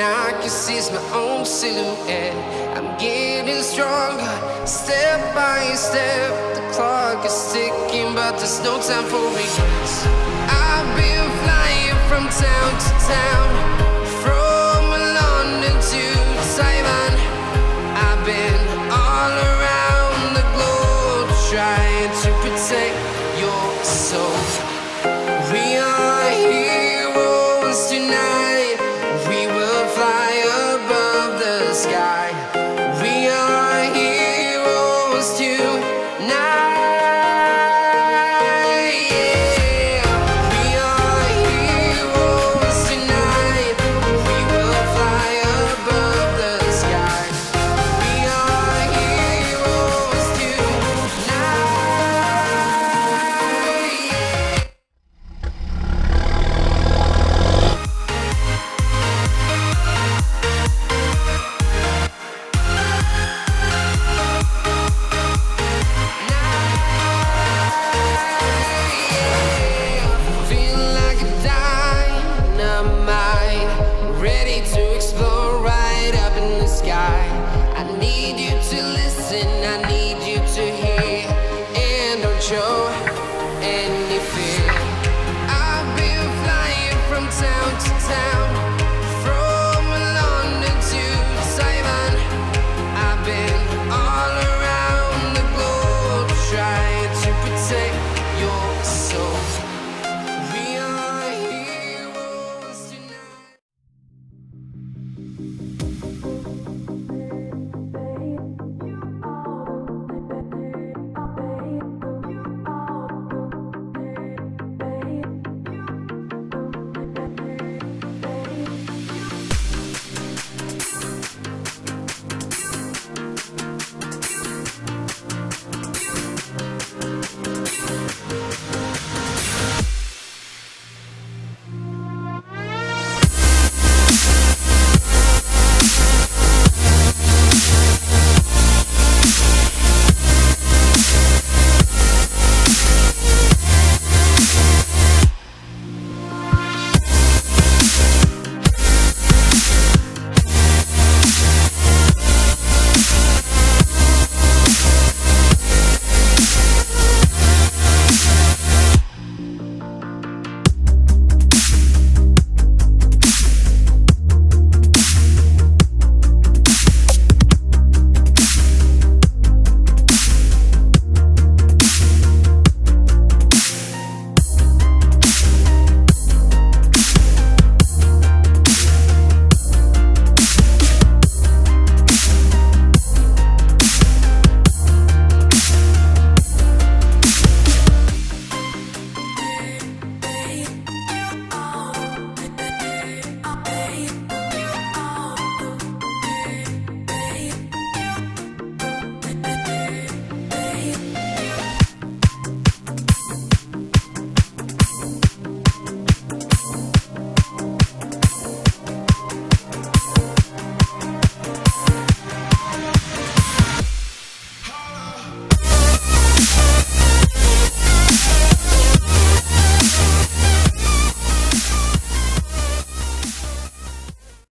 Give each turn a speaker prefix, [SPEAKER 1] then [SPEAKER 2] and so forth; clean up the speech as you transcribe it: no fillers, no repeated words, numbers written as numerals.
[SPEAKER 1] I can see it's my own silhouette. I'm getting stronger, step by step. The clock is ticking, but there's no time for regrets. I've been flying from town to town, from London to Taiwan. I've been all around the globe trying to protect your soul. We are heroes tonight. We will fly above the sky. We are heroes tonight. Yeah. We are heroes tonight. We will fly above the sky. We are heroes tonight. Yeah. Feeling like a dynamite, ready to explode right up in the sky. I need you to listen.